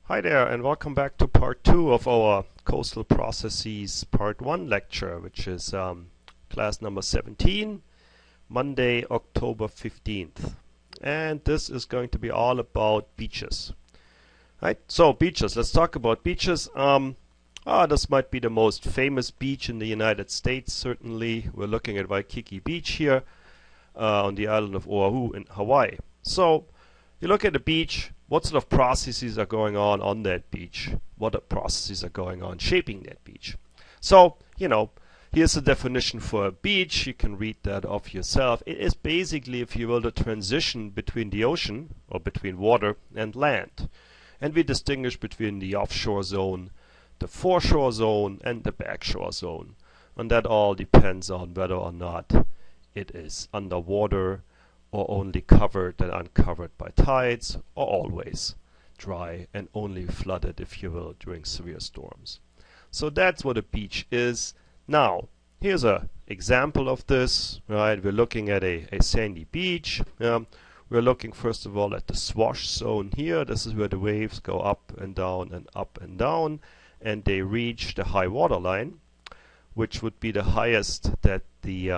Hi there, and welcome back to part 2 of our Coastal Processes Part 1 lecture, which is class number 17, Monday, October 15th. And this is going to be all about beaches. Right? So, beaches. Let's talk about beaches. This might be the most famous beach in the United States, certainly. We're looking at Waikiki Beach here on the island of Oahu in Hawaii. So, you look at the beach. What sort of processes are going on that beach? What processes are going on shaping that beach? So, here's the definition for a beach. You can read that off yourself. It is basically, if you will, the transition between the ocean, or between water, and land. And we distinguish between the offshore zone, the foreshore zone, and the backshore zone. And that all depends on whether or not it is underwater, or only covered and uncovered by tides, or always dry and only flooded, if you will, during severe storms. So that's what a beach is. Now, here's an example of this, right? We're looking at a sandy beach. We're looking first of all at the swash zone here. This is where the waves go up and down, and they reach the high water line, which would be the highest that the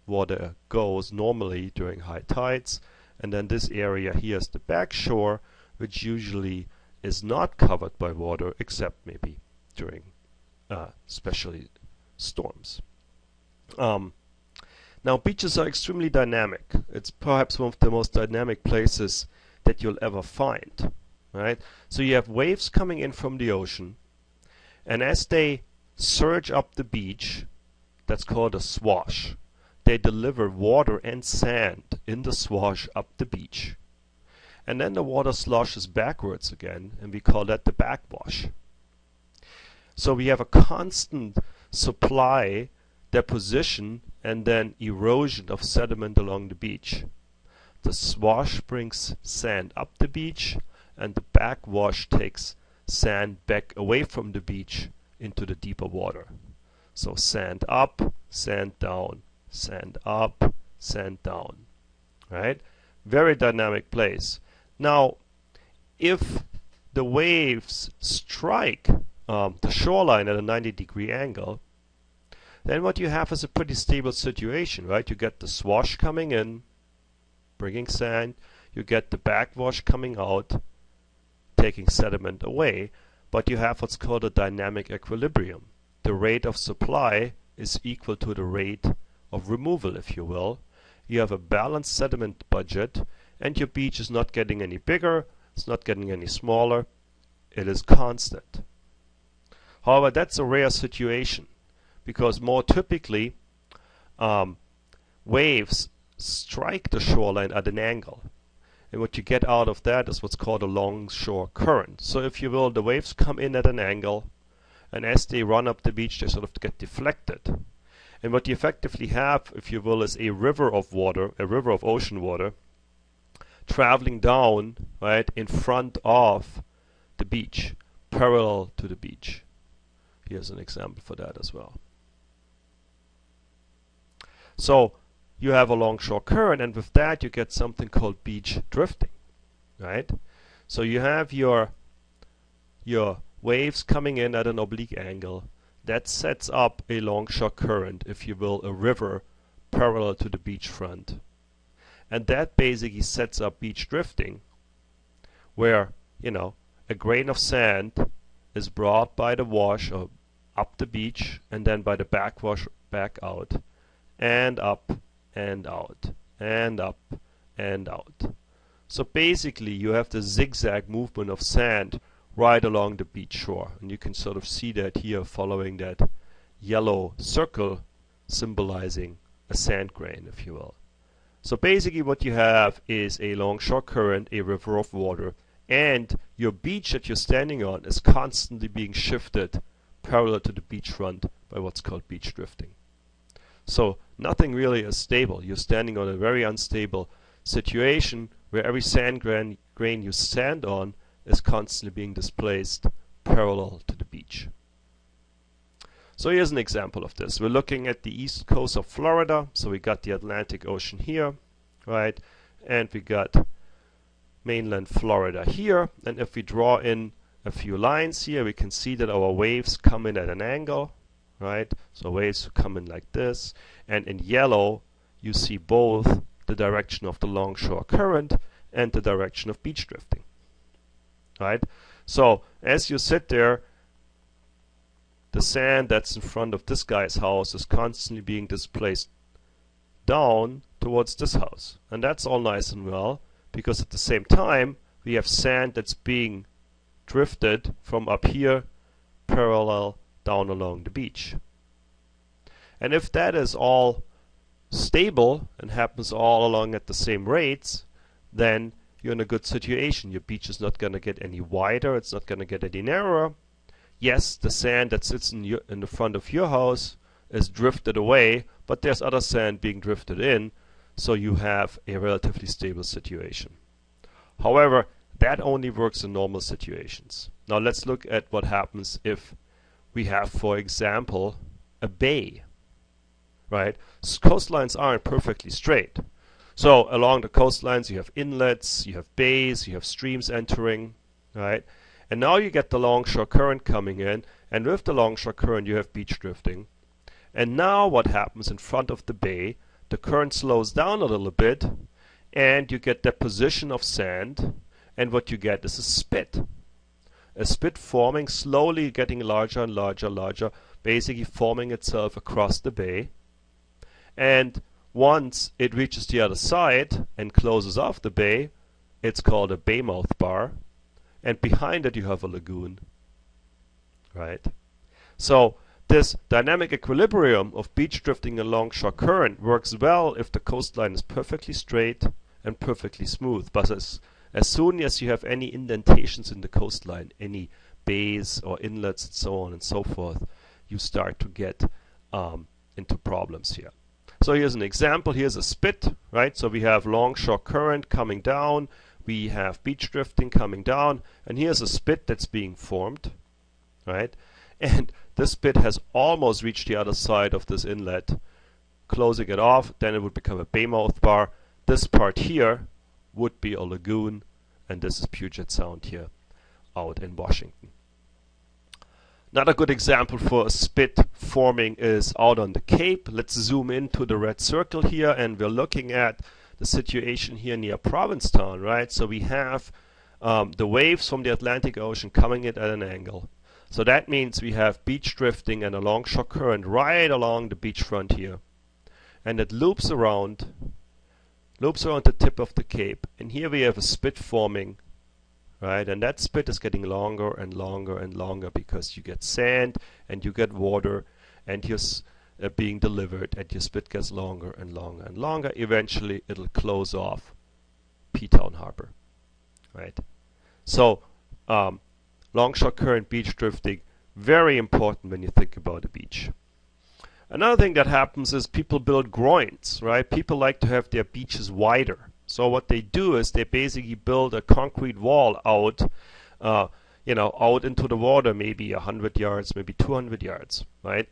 water goes normally during high tides. And then this area here is the backshore, which usually is not covered by water except maybe during especially storms. Now, beaches are extremely dynamic. It's perhaps one of the most dynamic places that you'll ever find, right? So you have waves coming in from the ocean, and as they surge up the beach, that's called a swash. They deliver water and sand in the swash up the beach. And then the water sloshes backwards again, and we call that the backwash. So we have a constant supply, deposition, and then erosion of sediment along the beach. The swash brings sand up the beach, and the backwash takes sand back away from the beach into the deeper water. So sand up, sand down. Sand up, sand down, right? Very dynamic place. Now, if the waves strike the shoreline at a 90-degree angle, then what you have is a pretty stable situation, right? You get the swash coming in, bringing sand. You get the backwash coming out, taking sediment away. But you have what's called a dynamic equilibrium. The rate of supply is equal to the rate of removal, if you will. You have a balanced sediment budget, and your beach is not getting any bigger, it's not getting any smaller, it is constant. However, that's a rare situation, because more typically waves strike the shoreline at an angle, and what you get out of that is what's called a longshore current. So if you will, the waves come in at an angle, and as they run up the beach, they sort of get deflected. And what you effectively have, if you will, is a river of water, a river of ocean water, traveling down, right, in front of the beach, parallel to the beach. Here's an example for that as well. So you have a longshore current, and with that you get something called beach drifting, right? So you have your waves coming in at an oblique angle. That sets up a longshore current, if you will, a river parallel to the beachfront. And that basically sets up beach drifting, where, a grain of sand is brought by the wash or up the beach, and then by the backwash back out, and up, and out, and up, and out. So basically you have the zigzag movement of sand right along the beach shore, and you can sort of see that here following that yellow circle symbolizing a sand grain, if you will. So basically what you have is a longshore current, a river of water, and your beach that you're standing on is constantly being shifted parallel to the beachfront by what's called beach drifting. So nothing really is stable. You're standing on a very unstable situation where every sand grain you stand on is constantly being displaced parallel to the beach. So here's an example of this. We're looking at the east coast of Florida. So we got the Atlantic Ocean here, right? And we got mainland Florida here. And if we draw in a few lines here, we can see that our waves come in at an angle, right? So waves come in like this, and in yellow you see both the direction of the longshore current and the direction of beach drifting, right? So as you sit there, the sand that's in front of this guy's house is constantly being displaced down towards this house, and that's all nice and well, because at the same time we have sand that's being drifted from up here parallel down along the beach. And if that is all stable and happens all along at the same rates, then you're in a good situation. Your beach is not going to get any wider, it's not going to get any narrower. Yes, the sand that sits in the front of your house is drifted away, but there's other sand being drifted in, so you have a relatively stable situation. However, that only works in normal situations. Now let's look at what happens if we have, for example, a bay, right? Coastlines aren't perfectly straight. So along the coastlines you have inlets, you have bays, you have streams entering, right? And now you get the longshore current coming in, and with the longshore current you have beach drifting. And now what happens in front of the bay, the current slows down a little bit, and you get deposition of sand, and what you get is a spit. A spit forming, slowly getting larger and larger, basically forming itself across the bay. And once it reaches the other side and closes off the bay, it's called a bay mouth bar. And behind it you have a lagoon, right? So this dynamic equilibrium of beach drifting and longshore current works well if the coastline is perfectly straight and perfectly smooth. But as soon as you have any indentations in the coastline, any bays or inlets and so on and so forth, you start to get into problems here. So here's an example. Here's a spit, right? So we have longshore current coming down, we have beach drifting coming down, and here's a spit that's being formed, right? And this spit has almost reached the other side of this inlet. Closing it off, then it would become a bay mouth bar. This part here would be a lagoon, and this is Puget Sound here out in Washington. Another good example for a spit forming is out on the Cape. Let's zoom into the red circle here, and we're looking at the situation here near Provincetown, right? So we have the waves from the Atlantic Ocean coming in at an angle. So that means we have beach drifting and a longshore current right along the beachfront here. And it loops around the tip of the Cape. And here we have a spit forming, right? And that spit is getting longer and longer and longer because you get sand and you get water, and here's being delivered, and your spit gets longer and longer and longer. Eventually it'll close off P-Town Harbor, right? So longshore current beach drifting, very important when you think about a beach. Another thing that happens is people build groins, right? People like to have their beaches wider. So what they do is they basically build a concrete wall out, out into the water, maybe 100 yards, maybe 200 yards, right?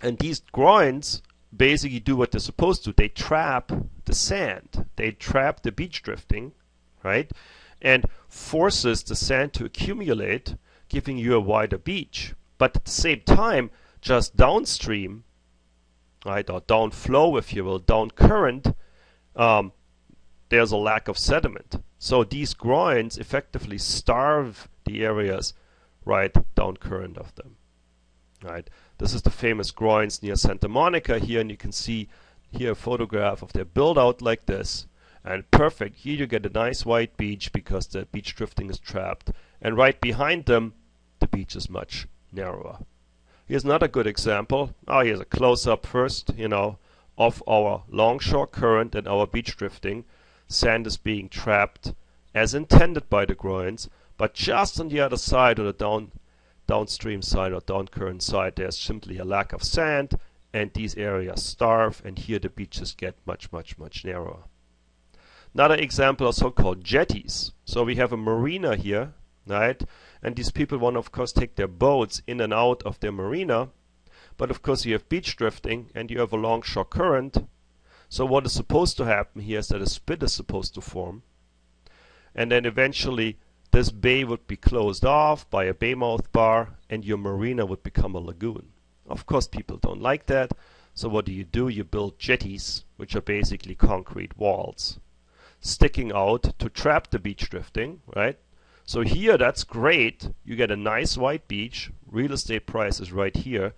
And these groins basically do what they're supposed to. They trap the sand. They trap the beach drifting, right? And forces the sand to accumulate, giving you a wider beach. But at the same time, just downstream, right, or downflow, if you will, down current, there's a lack of sediment. So these groins effectively starve the areas right down current of them, right? This is the famous groins near Santa Monica here, and you can see here a photograph of their build out like this. And perfect, here you get a nice white beach because the beach drifting is trapped. And right behind them, the beach is much narrower. Here's another good example. Here's a close-up first, of our longshore current and our beach drifting. Sand is being trapped as intended by the groins, but just on the other side, or the downstream side or down current side, there's simply a lack of sand, and these areas starve, and here the beaches get much narrower. Another example are so-called jetties. So we have a marina here, right? And these people want, of course, take their boats in and out of their marina. But of course you have beach drifting and you have a longshore current. So what is supposed to happen here is that a spit is supposed to form. And then eventually this bay would be closed off by a bay mouth bar and your marina would become a lagoon. Of course, people don't like that. So what do? You build jetties, which are basically concrete walls sticking out to trap the beach drifting, right? So here, that's great. You get a nice white beach. Real estate prices right here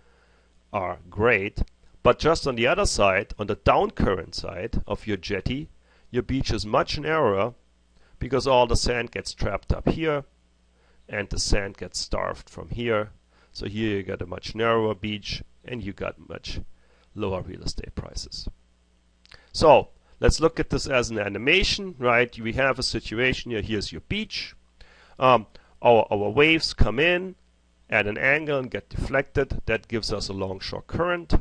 are great. But just on the other side, on the down current side of your jetty, your beach is much narrower because all the sand gets trapped up here and the sand gets starved from here. So here you get a much narrower beach and you got much lower real estate prices. So let's look at this as an animation, right? We have a situation here. Here's your beach. Our waves come in at an angle and get deflected. That gives us a longshore current.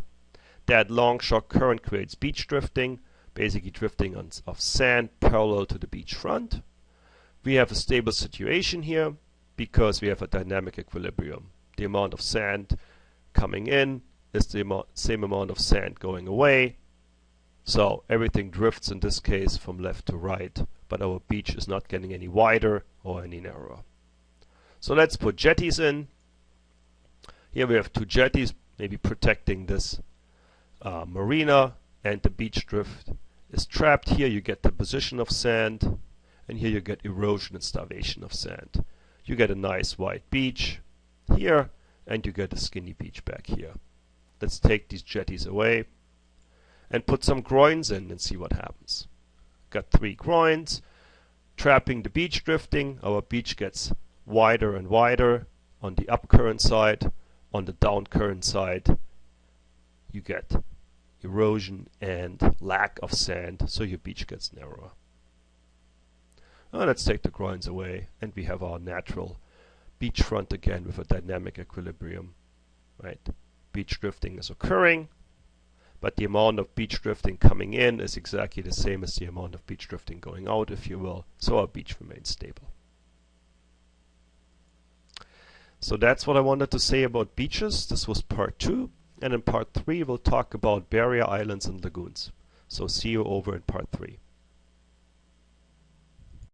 That longshore current creates beach drifting, basically drifting of sand parallel to the beach front. We have a stable situation here because we have a dynamic equilibrium. The amount of sand coming in is the same amount of sand going away. So everything drifts in this case from left to right, but our beach is not getting any wider or any narrower. So let's put jetties in. Here we have two jetties, maybe protecting this marina, and the beach drift is trapped. Here you get deposition of sand, and here you get erosion and starvation of sand. You get a nice wide beach here, and you get a skinny beach back here. Let's take these jetties away and put some groins in and see what happens. Got 3 groins trapping the beach drifting. Our beach gets wider and wider on the up current side. On the down current side you get erosion and lack of sand, so your beach gets narrower. Now let's take the groins away and we have our natural beachfront again with a dynamic equilibrium, right? Beach drifting is occurring, but the amount of beach drifting coming in is exactly the same as the amount of beach drifting going out, if you will, so our beach remains stable. So that's what I wanted to say about beaches. This was part 2, and in part 3 we'll talk about barrier islands and lagoons. So see you over in part 3.